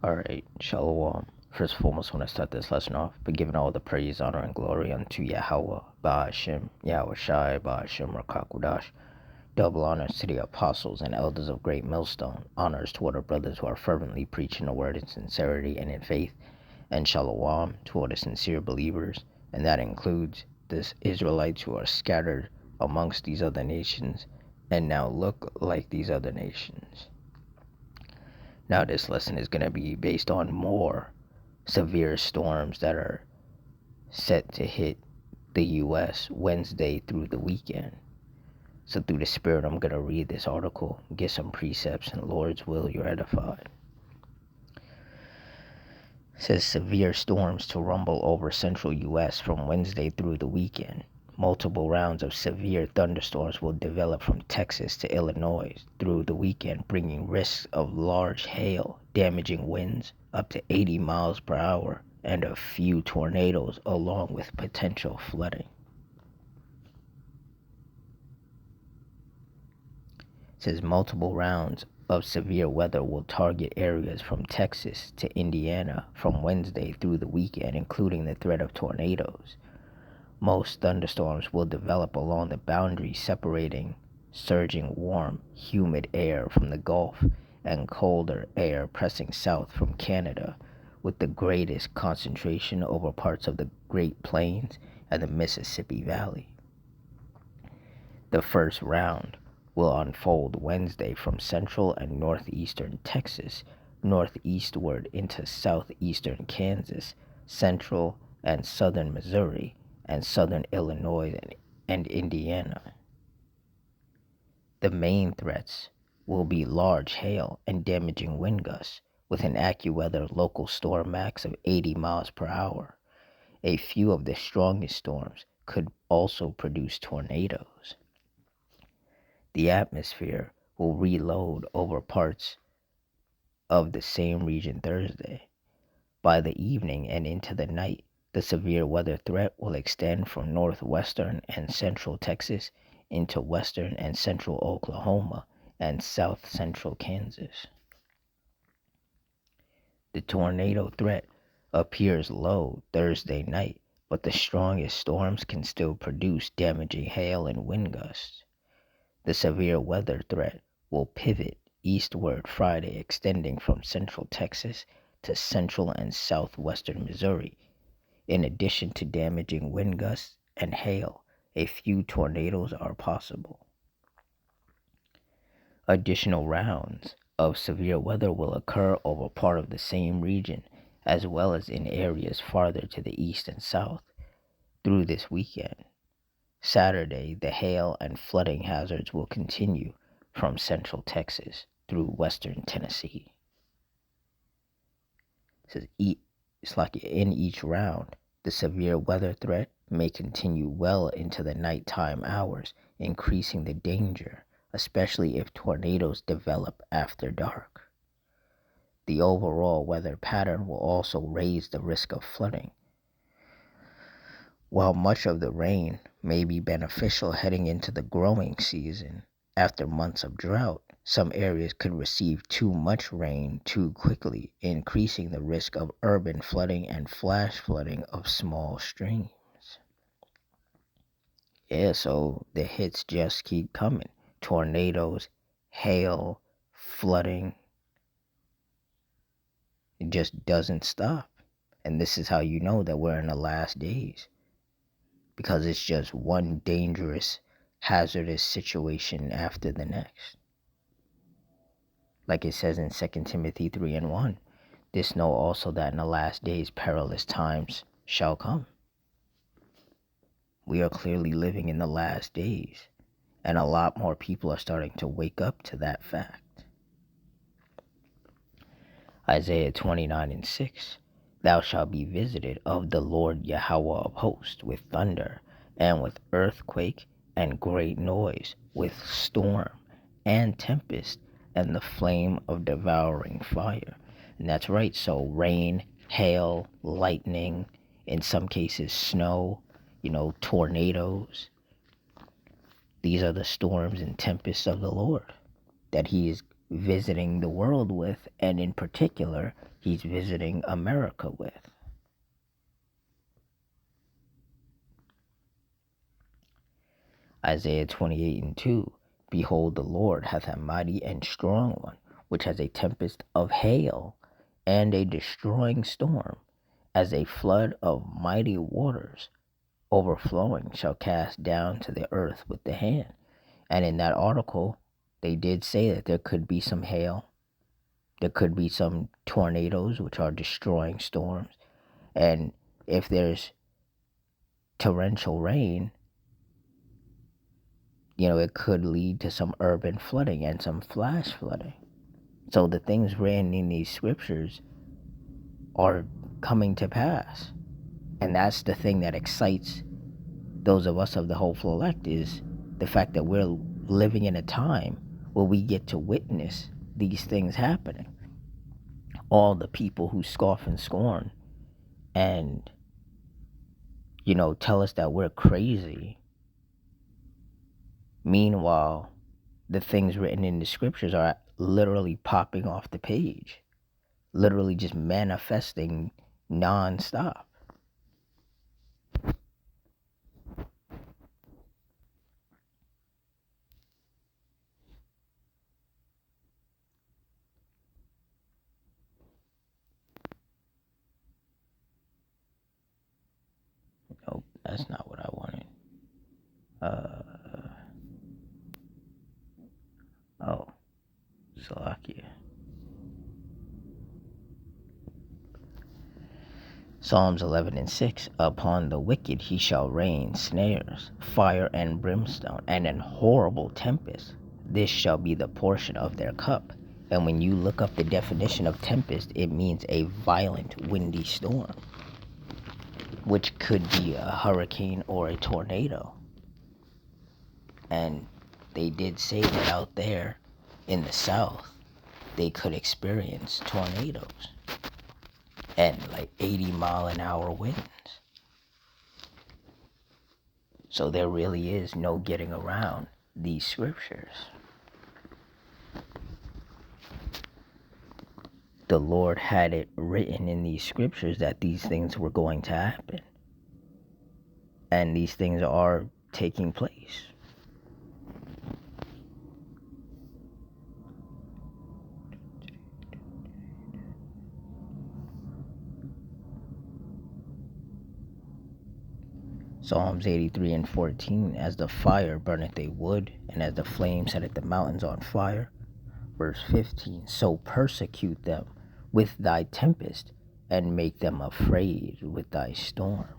Alright, Shalom. First and foremost, I want to start this lesson off by giving all the praise, honor, and glory unto Yahweh, Ba'ashem, Yahweh Shai, Ba'ashem, Rakakudash. Double honors to the apostles and elders of Great Millstone. Honors toward our brothers who are fervently preaching the word in sincerity and in faith. And Shalom toward the sincere believers. And that includes the Israelites who are scattered amongst these other nations and now look like these other nations. Now this lesson is going to be based on more severe storms that are set to hit the U.S. Wednesday through the weekend. So through the Spirit, I'm going to read this article, get some precepts, and Lord's will, you're edified. It says severe storms to rumble over central U.S. from Wednesday through the weekend. Multiple rounds of severe thunderstorms will develop from Texas to Illinois through the weekend, bringing risks of large hail, damaging winds up to 80 miles per hour, and a few tornadoes, along with potential flooding. It says multiple rounds of severe weather will target areas from Texas to Indiana from Wednesday through the weekend, including the threat of tornadoes. Most thunderstorms will develop along the boundary separating surging warm, humid air from the Gulf and colder air pressing south from Canada, with the greatest concentration over parts of the Great Plains and the Mississippi Valley. The first round will unfold Wednesday from central and northeastern Texas, northeastward into southeastern Kansas, central and southern Missouri, and southern Illinois and Indiana. The main threats will be large hail and damaging wind gusts with an AccuWeather local storm max of 80 miles per hour. A few of the strongest storms could also produce tornadoes. The atmosphere will reload over parts of the same region Thursday. By the evening and into the night, the severe weather threat will extend from northwestern and central Texas into western and central Oklahoma and south central Kansas. The tornado threat appears low Thursday night, but the strongest storms can still produce damaging hail and wind gusts. The severe weather threat will pivot eastward Friday, extending from central Texas to central and southwestern Missouri. In addition to damaging wind gusts and hail, a few tornadoes are possible. Additional rounds of severe weather will occur over part of the same region, as well as in areas farther to the east and south through this weekend. Saturday, the hail and flooding hazards will continue from central Texas through western Tennessee. It says it's like in each round, the severe weather threat may continue well into the nighttime hours, increasing the danger, especially if tornadoes develop after dark. The overall weather pattern will also raise the risk of flooding. While much of the rain may be beneficial heading into the growing season, after months of drought, some areas could receive too much rain too quickly, increasing the risk of urban flooding and flash flooding of small streams. Yeah, so the hits just keep coming. Tornadoes, hail, flooding. It just doesn't stop. And this is how you know that we're in the last days. Because it's just one dangerous, hazardous situation after the next. Like it says in 2 Timothy 3:1, this know also that in the last days perilous times shall come. We are clearly living in the last days, and a lot more people are starting to wake up to that fact. Isaiah 29:6, thou shalt be visited of the Lord Yahweh of hosts with thunder, and with earthquake, and great noise, with storm, and tempest, and the flame of devouring fire. And that's right, so rain, hail, lightning, in some cases snow, tornadoes. These are the storms and tempests of the Lord that he is visiting the world with, and in particular, he's visiting America with. Isaiah 28:2. Behold, the Lord hath a mighty and strong one, which has a tempest of hail and a destroying storm, as a flood of mighty waters overflowing shall cast down to the earth with the hand. And in that article, they did say that there could be some hail, there could be some tornadoes, which are destroying storms. And if there's torrential rain, it could lead to some urban flooding and some flash flooding. So the things written in these scriptures are coming to pass. And that's the thing that excites those of us of the hopeful elect, is the fact that we're living in a time where we get to witness these things happening. All the people who scoff and scorn and, tell us that we're crazy. Meanwhile, the things written in the scriptures are literally popping off the page, literally just manifesting nonstop. Nope, that's not what I wanted. Oh, Slovakia. Psalms 11:6. Upon the wicked he shall rain snares, fire and brimstone, and an horrible tempest. This shall be the portion of their cup. And when you look up the definition of tempest, it means a violent windy storm, which could be a hurricane or a tornado. And they did say that out there in the south, they could experience tornadoes and like 80-mile-an-hour winds. So there really is no getting around these scriptures. The Lord had it written in these scriptures that these things were going to happen. And these things are taking place. Psalms 83:14. As the fire burneth a wood, and as the flame setteth the mountains on fire. Verse 15. So persecute them with thy tempest, and make them afraid with thy storm.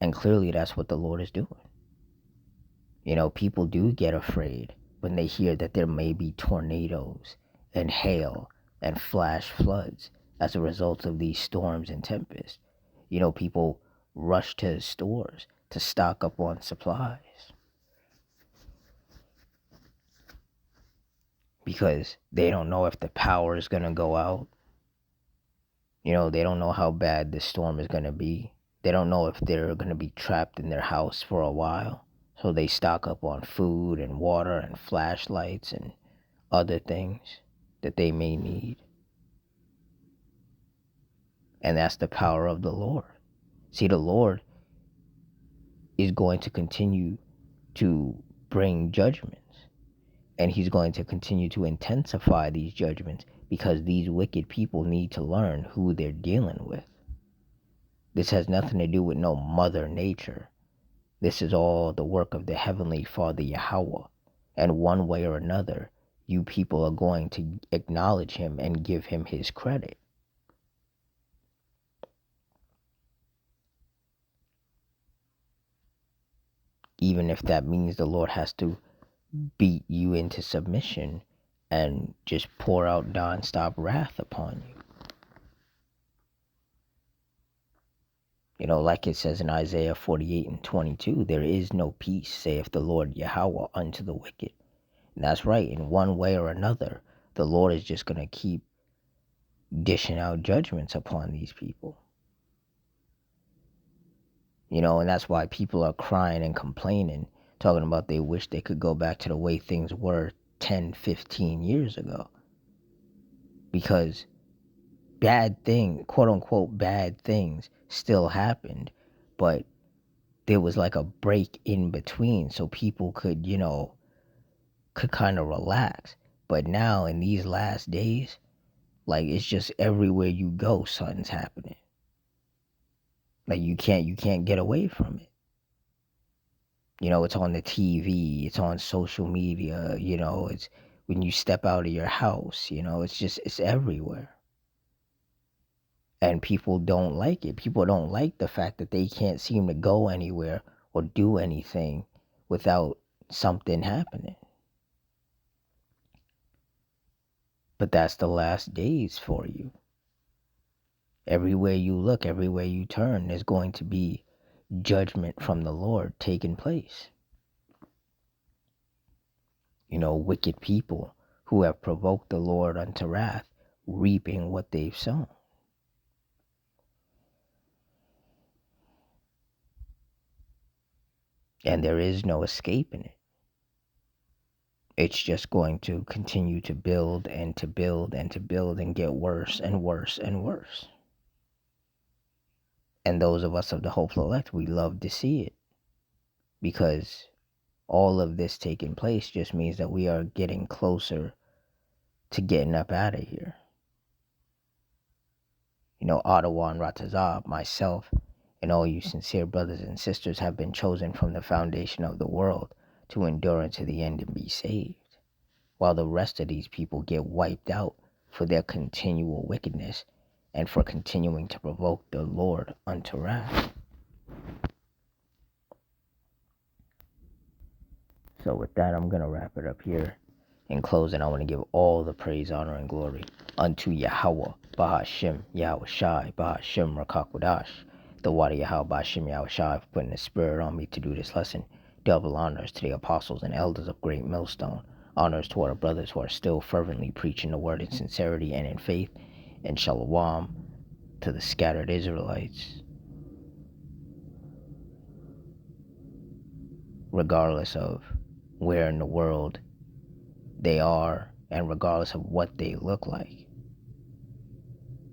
And clearly that's what the Lord is doing. People do get afraid when they hear that there may be tornadoes and hail and flash floods as a result of these storms and tempests. People rush to stores to stock up on supplies because they don't know if the power is going to go out. They don't know how bad this storm is going to be. They don't know if they're going to be trapped in their house for a while. So they stock up on food and water and flashlights and other things that they may need. And that's the power of the Lord. See, the Lord is going to continue to bring judgments. And he's going to continue to intensify these judgments because these wicked people need to learn who they're dealing with. This has nothing to do with no mother nature. This is all the work of the Heavenly Father Yahweh. And one way or another, you people are going to acknowledge him and give him his credit. Even if that means the Lord has to beat you into submission and just pour out non-stop wrath upon you. Like it says in Isaiah 48:22, there is no peace, saith the Lord Yahweh, unto the wicked. And that's right. In one way or another, the Lord is just going to keep dishing out judgments upon these people. And that's why people are crying and complaining, talking about they wish they could go back to the way things were 10, 15 years ago. Because bad thing, quote unquote bad things still happened, but there was like a break in between so people could, could kind of relax. But now in these last days, like it's just everywhere you go, something's happening. Like you can't get away from it. It's on the TV, it's on social media, it's when you step out of your house, it's everywhere. And people don't like it. People don't like the fact that they can't seem to go anywhere or do anything without something happening. But that's the last days for you. Everywhere you look, everywhere you turn, there's going to be judgment from the Lord taking place. Wicked people who have provoked the Lord unto wrath, reaping what they've sown. And there is no escaping it. It's just going to continue to build and to build and to build and get worse and worse and worse. And those of us of the hopeful elect, we love to see it, because all of this taking place just means that we are getting closer to getting up out of here. Ottawa and Ratazab, myself, and all you sincere brothers and sisters have been chosen from the foundation of the world to endure unto the end and be saved, while the rest of these people get wiped out for their continual wickedness and for continuing to provoke the Lord unto wrath. So with that, I'm going to wrap it up here. In closing, I want to give all the praise, honor, and glory unto Yahweh, Bahashim, Yahweh Shai, Bahashim, Rakakwadash, the water Yahweh, Bahashim, Yahweh Shai, for putting the spirit on me to do this lesson. Double honors to the apostles and elders of Great Millstone. Honors to our brothers who are still fervently preaching the word in sincerity and in faith. And shalom to the scattered Israelites, regardless of where in the world they are and regardless of what they look like.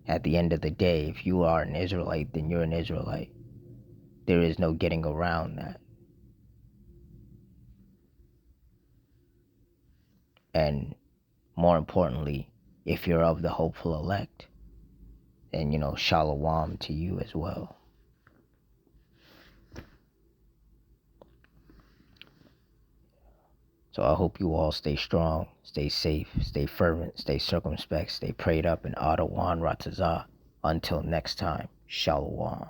At the end of the day, if you are an Israelite, then you're an Israelite. There is no getting around that. And more importantly, if you're of the hopeful elect, then, shalom to you as well. So I hope you all stay strong, stay safe, stay fervent, stay circumspect, stay prayed up in Ottawa and Ratazah. Until next time, shalom.